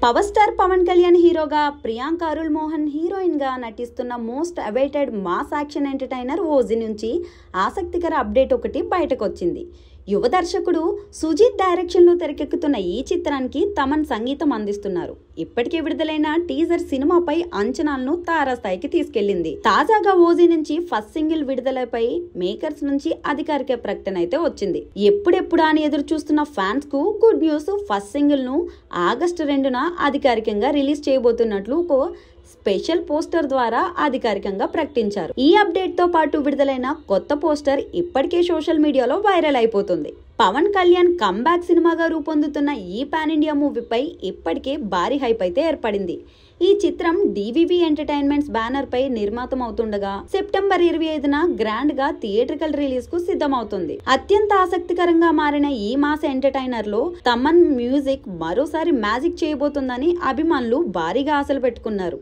Power star Pawan Kalyan హీరోగా, Priyanka Arul Mohan heroine గా నటిస్తున్న most awaited mass action entertainer OG నుంచి ఆసక్తికర అప్డేట్ ఒకటి బయటకు వచ్చింది. యువ దర్శకుడు సుజిత్ డైరెక్షన్ లో తెరకెక్కుతున్న ఈ చిత్రానికి తమన్ సంగీతం అందిస్తున్నారు. ఇప్పటికే విడుదలైన టీజర్ సినిమాపై అంచనాలను తారాస్థాయికి తీసుకెళ్లింది. తాజాగా ఓజీ నుంచి ఫస్ట్ సింగిల్ విడుదలపై మేకర్స్ నుంచి అధికారిక ప్రకటన అయితే వచ్చింది. ఎప్పుడెప్పుడా అని ఎదురు చూస్తున్న ఫ్యాన్స్ కు గుడ్ న్యూస్. ఫస్ట్ సింగిల్ ను ఆగస్టు 2న అధికారికంగా రిలీజ్ చేయబోతున్నట్లు స్పెషల్ పోస్టర్ ద్వారా అధికారికంగా ప్రకటించారు. ఈ అప్డేట్ తో పాటు విడుదలైన కొత్త పోస్టర్ ఇప్పటికే సోషల్ మీడియాలో వైరల్ అయిపోతుంది. పవన్ కళ్యాణ్ కంబ్యాక్ సినిమాగా రూపొందుతున్న ఈ పాన్ ఇండియా మూవీపై ఇప్పటికే భారీ హైప్ అయితే ఏర్పడింది. ఈ చిత్రం డివివి ఎంటర్టైన్మెంట్స్ బ్యానర్ పై నిర్మాతం అవుతుండగా సెప్టెంబర్ 25న గ్రాండ్ గా థియేట్రికల్ రిలీజ్ కు సిద్ధమవుతుంది. అత్యంత ఆసక్తికరంగా మారిన ఈ మాస్ ఎంటర్టైనర్ లో తమన్ మ్యూజిక్ మరోసారి మ్యాజిక్ చేయబోతుందని అభిమానులు భారీగా ఆశలు పెట్టుకున్నారు.